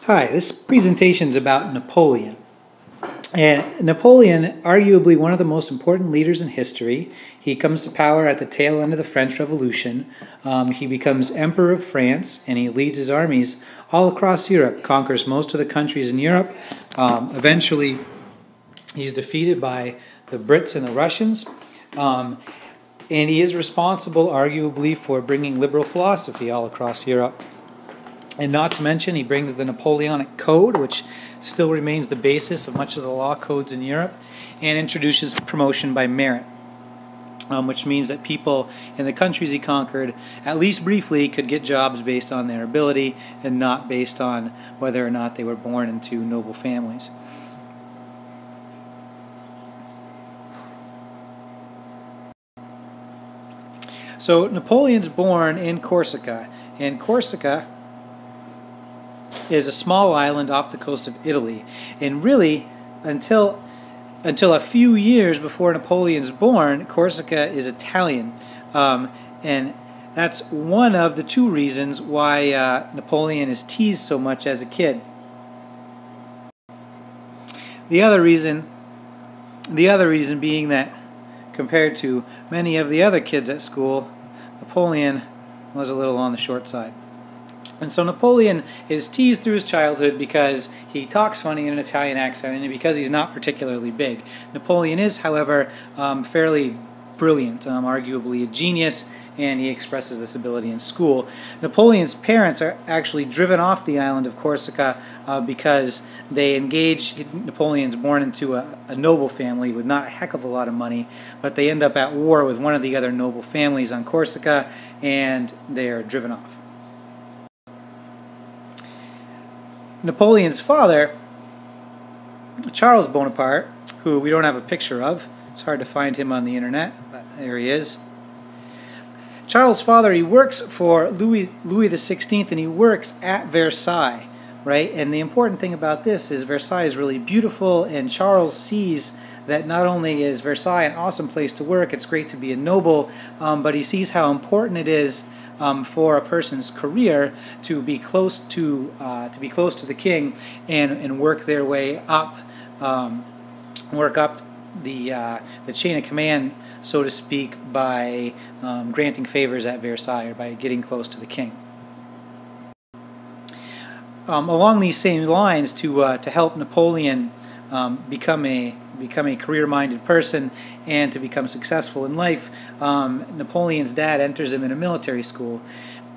Hi, this presentation is about Napoleon. And Napoleon, arguably one of the most important leaders in history. He comes to power at the tail end of the French Revolution. He becomes Emperor of France, and he leads his armies all across Europe, conquers most of the countries in Europe. Eventually, he's defeated by the Brits and the Russians. And he is responsible, arguably, for bringing liberal philosophy all across Europe. And not to mention, he brings the Napoleonic Code, which still remains the basis of much of the law codes in Europe, and introduces promotion by merit, which means that people in the countries he conquered, at least briefly, could get jobs based on their ability and not based on whether or not they were born into noble families. So Napoleon's born in Corsica, and Corsica is a small island off the coast of Italy. And really, until a few years before Napoleon's born, Corsica is Italian. And that's one of the two reasons why Napoleon is teased so much as a kid. The other reason being that compared to many of the other kids at school, Napoleon was a little on the short side. And so Napoleon is teased through his childhood because he talks funny in an Italian accent and because he's not particularly big. Napoleon is, however, fairly brilliant, arguably a genius, and he expresses this ability in school. Napoleon's parents are actually driven off the island of Corsica because they engage. Napoleon's born into a noble family with not a heck of a lot of money, but they end up at war with one of the other noble families on Corsica, and they are driven off. Napoleon's father, Charles Bonaparte, who we don't have a picture of, it's hard to find him on the internet, but there he is. Charles' father, he works for Louis XVI, and he works at Versailles, right? And the important thing about this is Versailles is really beautiful, and Charles sees that not only is Versailles an awesome place to work, it's great to be a noble, but he sees how important it is for a person's career to be close to the king and work their way up, work up the chain of command, so to speak, by granting favors at Versailles, or by getting close to the king. Along these same lines, to help Napoleon become a career-minded person and to become successful in life, Napoleon's dad enters him in a military school.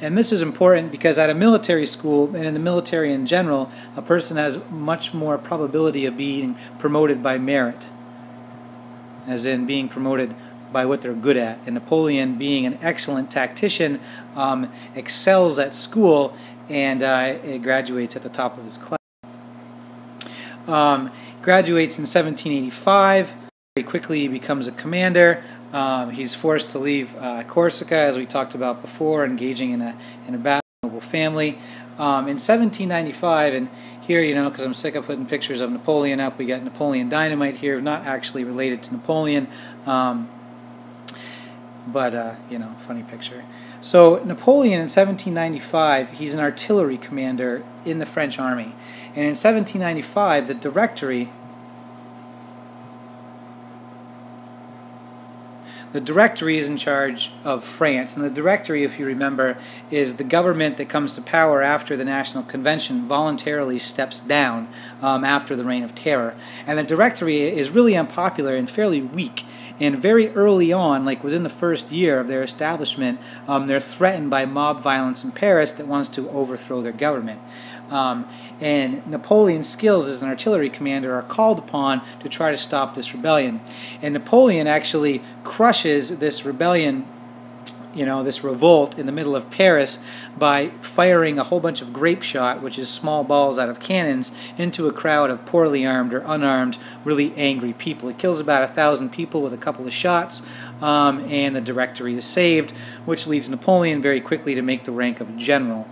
And this is important because at a military school, and in the military in general, a person has much more probability of being promoted by merit, as in being promoted by what they're good at. And Napoleon, being an excellent tactician, excels at school and graduates at the top of his class. Graduates in 1785. Very quickly he becomes a commander. He's forced to leave Corsica, as we talked about before, engaging in a battle with a noble family. In 1795, and here, you know, because I'm sick of putting pictures of Napoleon up, we got Napoleon Dynamite here, not actually related to Napoleon, but you know, funny picture. So Napoleon in 1795, he's an artillery commander in the French army. And in 1795, the Directory is in charge of France. And the Directory, if you remember, is the government that comes to power after the National Convention voluntarily steps down after the Reign of Terror. And the Directory is really unpopular and fairly weak. And very early on, like within the first year of their establishment, they're threatened by mob violence in Paris that wants to overthrow their government. And Napoleon's skills as an artillery commander are called upon to try to stop this rebellion. And Napoleon actually crushes this rebellion, you know, this revolt in the middle of Paris by firing a whole bunch of grape shot, which is small balls out of cannons, into a crowd of poorly armed or unarmed, really angry people. It kills about 1,000 people with a couple of shots, and the Directory is saved, which leads Napoleon very quickly to make the rank of general.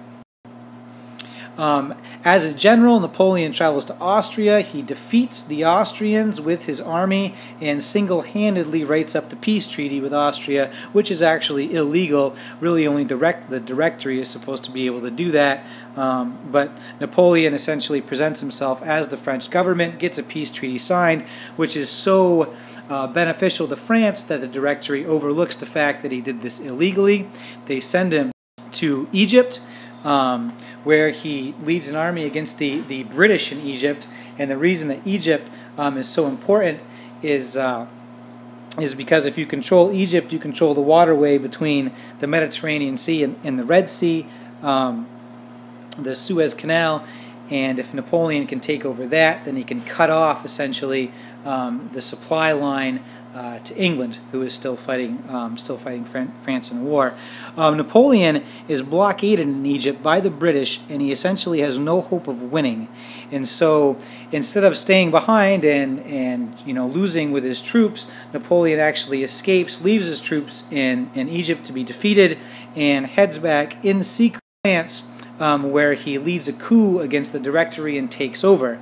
As a general, Napoleon travels to Austria. He defeats the Austrians with his army and single-handedly writes up the peace treaty with Austria, which is actually illegal. Really only the Directory is supposed to be able to do that. But Napoleon essentially presents himself as the French government, gets a peace treaty signed, which is so beneficial to France that the Directory overlooks the fact that he did this illegally. They send him to Egypt, where he leads an army against the British in Egypt. And the reason that Egypt is so important is because if you control Egypt, you control the waterway between the Mediterranean Sea and the Red Sea, the Suez Canal. And if Napoleon can take over that, then he can cut off essentially the supply line to England, who is still fighting France in the war. Napoleon is blockaded in Egypt by the British, and he essentially has no hope of winning. And so, instead of staying behind and losing with his troops, Napoleon actually escapes, leaves his troops in Egypt to be defeated, and heads back in secret to France, where he leads a coup against the Directory and takes over.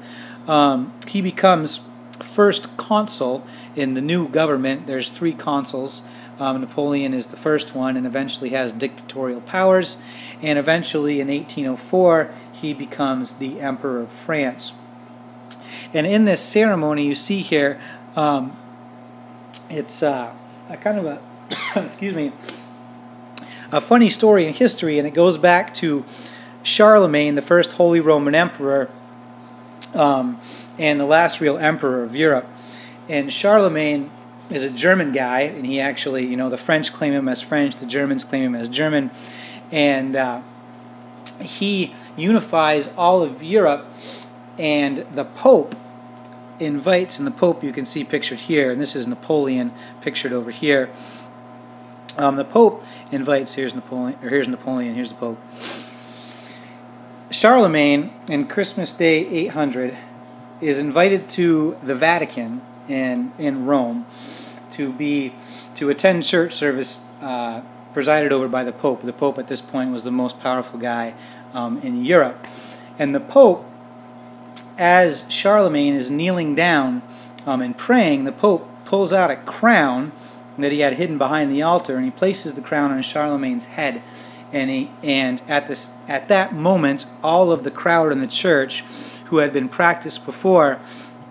He becomes first consul in the new government. There's 3 consuls. Napoleon is the first one and eventually has dictatorial powers. And eventually in 1804 he becomes the Emperor of France. And in this ceremony you see here, it's a kind of a excuse me, a funny story in history, and it goes back to Charlemagne, the first Holy Roman Emperor, and the last real emperor of Europe. And Charlemagne is a German guy, and he actually, the French claim him as French, the Germans claim him as German, and he unifies all of Europe, and the Pope invites, and the Pope you can see pictured here, and this is Napoleon pictured over here. The Pope invites, here's Napoleon, here's the Pope. Charlemagne, in Christmas Day 800, is invited to the Vatican in Rome to attend church service presided over by the Pope. The Pope at this point was the most powerful guy in Europe. And the Pope, as Charlemagne is kneeling down and praying, the Pope pulls out a crown that he had hidden behind the altar, and he places the crown on Charlemagne's head. And at that moment, all of the crowd in the church, who had been practiced before,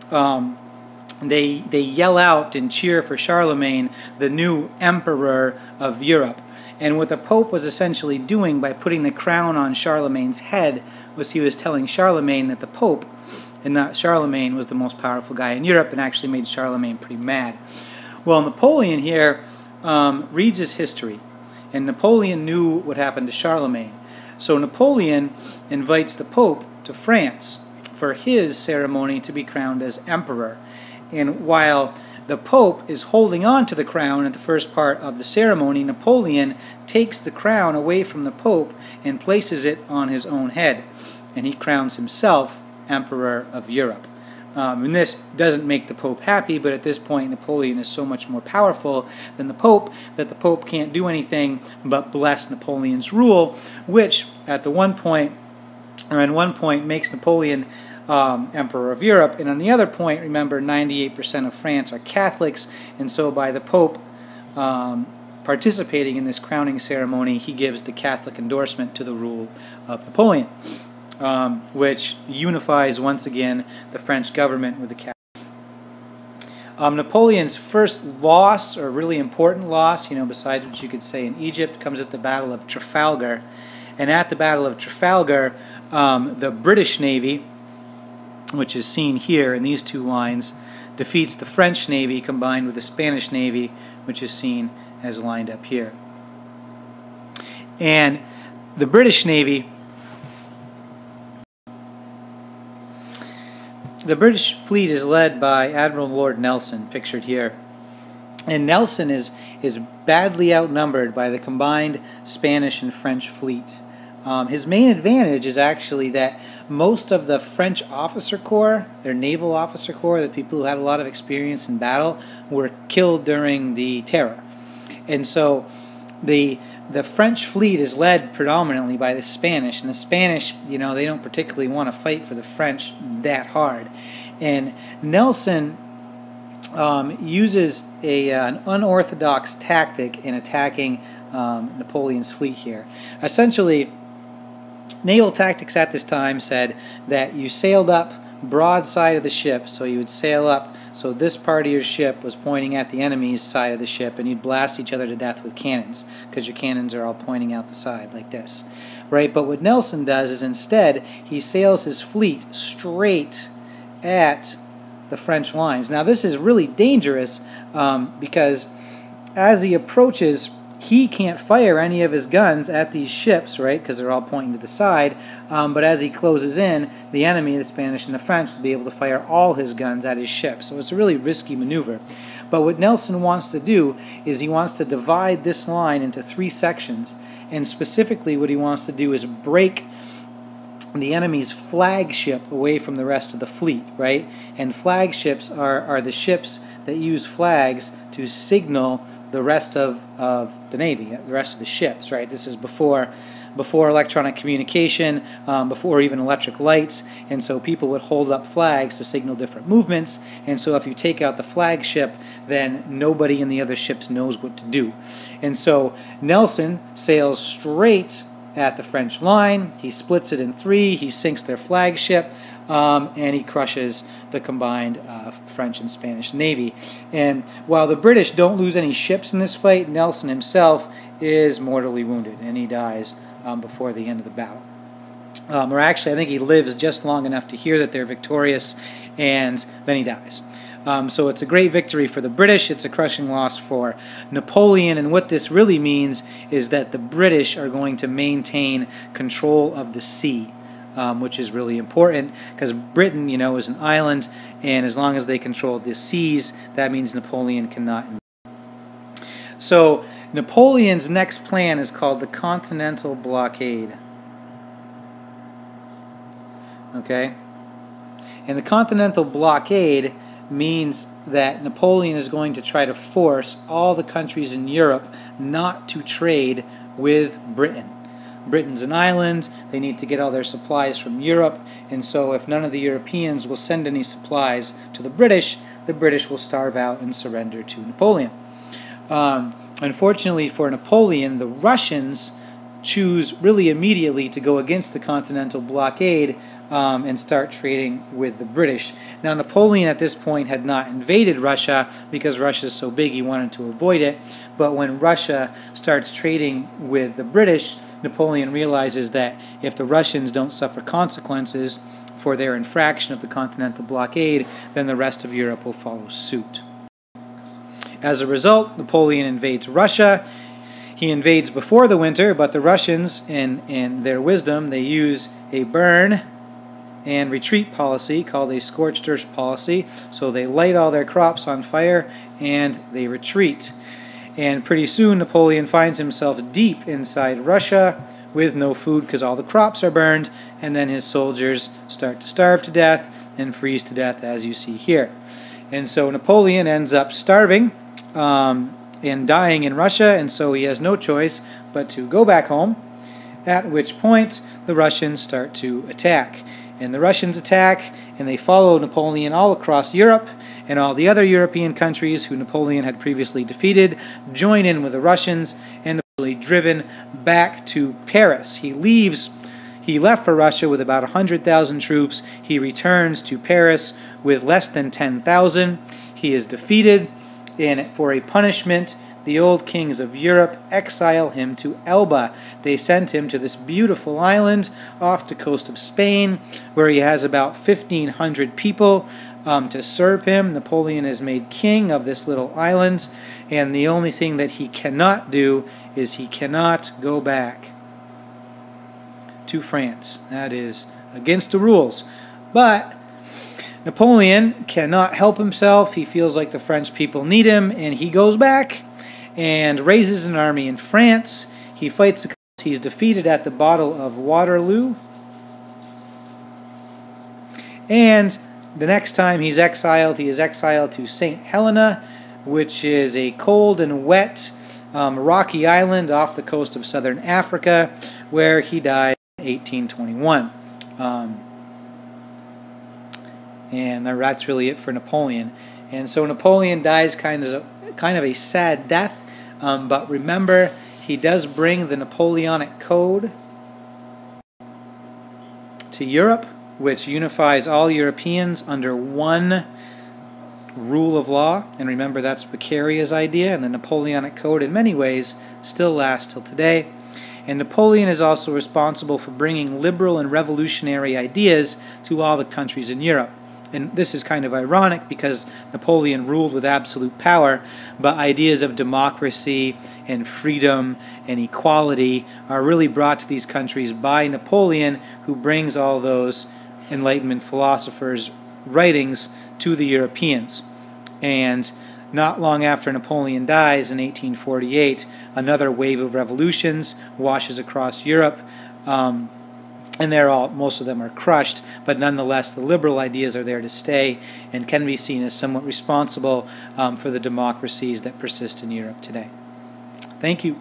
they yell out and cheer for Charlemagne, the new emperor of Europe. And what the Pope was essentially doing by putting the crown on Charlemagne's head was he was telling Charlemagne that the Pope, and not Charlemagne, was the most powerful guy in Europe, and actually made Charlemagne pretty mad. Well, Napoleon here reads his history, and Napoleon knew what happened to Charlemagne. So Napoleon invites the Pope to France for his ceremony to be crowned as emperor. And while the Pope is holding on to the crown at the first part of the ceremony, Napoleon takes the crown away from the Pope and places it on his own head, and he crowns himself Emperor of Europe. And this doesn't make the Pope happy, but at this point Napoleon is so much more powerful than the Pope that the Pope can't do anything but bless Napoleon's rule, which at one point makes Napoleon Emperor of Europe. And on the other point, remember, 98% of France are Catholics, and so by the Pope participating in this crowning ceremony, he gives the Catholic endorsement to the rule of Napoleon, which unifies once again the French government with the Catholic. Napoleon's first loss, or really important loss, besides what you could say in Egypt, comes at the Battle of Trafalgar. And at the Battle of Trafalgar, the British Navy, which is seen here in these 2 lines, defeats the French Navy combined with the Spanish Navy, which is seen as lined up here. And the British Navy, the British fleet is led by Admiral Lord Nelson, pictured here. And Nelson is badly outnumbered by the combined Spanish and French fleet. His main advantage is actually that most of the French officer corps, their naval officer corps, the people who had a lot of experience in battle, were killed during the Terror. And so the the French fleet is led predominantly by the Spanish, and the Spanish, you know, they don't particularly want to fight for the French that hard. And Nelson uses an unorthodox tactic in attacking Napoleon's fleet here. Essentially, naval tactics at this time said that you sailed up broadside of the ship, so you would sail up so this part of your ship was pointing at the enemy's side of the ship, and you'd blast each other to death with cannons, because your cannons are all pointing out the side like this, right? But what Nelson does is instead he sails his fleet straight at the French lines. Now this is really dangerous because as he approaches, he can't fire any of his guns at these ships, right, because they're all pointing to the side, but as he closes in, the enemy, the Spanish and the French, will be able to fire all his guns at his ship. So it's a really risky maneuver. But what Nelson wants to do is he wants to divide this line into 3 sections, and specifically what he wants to do is break the enemy's flagship away from the rest of the fleet, right? And flagships are the ships that use flags to signal the rest of the Navy, the rest of the ships, right? This is before electronic communication, before even electric lights, and so people would hold up flags to signal different movements, and so if you take out the flagship, then nobody in the other ships knows what to do. And so Nelson sails straight at the French line, he splits it in 3, he sinks their flagship, and he crushes the combined French and Spanish Navy. And while the British don't lose any ships in this fight, Nelson himself is mortally wounded, and he dies before the end of the battle. Or actually, I think he lives just long enough to hear that they're victorious, and then he dies. So it's a great victory for the British, it's a crushing loss for Napoleon, and what this really means is that the British are going to maintain control of the sea, which is really important, because Britain, you know, is an island, and as long as they control the seas, that means Napoleon cannot invade. So Napoleon's next plan is called the Continental Blockade. Okay? And the Continental Blockade means that Napoleon is going to try to force all the countries in Europe not to trade with Britain. Britain's an island, they need to get all their supplies from Europe, and so if none of the Europeans will send any supplies to the British will starve out and surrender to Napoleon. Unfortunately for Napoleon, the Russians choose really immediately to go against the Continental Blockade and start trading with the British. Now Napoleon at this point had not invaded Russia because Russia is so big he wanted to avoid it, but when Russia starts trading with the British, Napoleon realizes that if the Russians don't suffer consequences for their infraction of the Continental Blockade, then the rest of Europe will follow suit. As a result, Napoleon invades Russia. He invades before the winter, but the Russians, in their wisdom, they use a burn and retreat policy called a scorched earth policy. So they light all their crops on fire and they retreat. And pretty soon Napoleon finds himself deep inside Russia with no food because all the crops are burned, and then his soldiers start to starve to death and freeze to death, as you see here. And so Napoleon ends up starving and dying in Russia, and so he has no choice but to go back home, at which point the Russians start to attack. And the Russians attack, and they follow Napoleon all across Europe, and all the other European countries who Napoleon had previously defeated join in with the Russians, and Napoleon is driven back to Paris. He left for Russia with about 100,000 troops. He returns to Paris with less than 10,000. He is defeated, and for a punishment, the old kings of Europe exile him to Elba. They sent him to this beautiful island off the coast of Spain, where he has about 1,500 people to serve him. Napoleon is made king of this little island, and the only thing that he cannot do is he cannot go back to France. That is against the rules. But Napoleon cannot help himself. He feels like the French people need him, and he goes back and raises an army in France. He fights the He's defeated at the Battle of Waterloo. And the next time he is exiled to St. Helena, which is a cold and wet rocky island off the coast of southern Africa, where he died in 1821. And that's really it for Napoleon. And so Napoleon dies kind of a sad death, but remember, he does bring the Napoleonic Code to Europe, which unifies all Europeans under one rule of law. And remember, that's Beccaриa's idea, and the Napoleonic Code in many ways still lasts till today. And Napoleon is also responsible for bringing liberal and revolutionary ideas to all the countries in Europe. And this is kind of ironic because Napoleon ruled with absolute power, but ideas of democracy and freedom and equality are really brought to these countries by Napoleon, who brings all those Enlightenment philosophers' writings to the Europeans. And not long after Napoleon dies in 1848, another wave of revolutions washes across Europe. And most of them are crushed, but nonetheless the liberal ideas are there to stay and can be seen as somewhat responsible for the democracies that persist in Europe today. Thank you.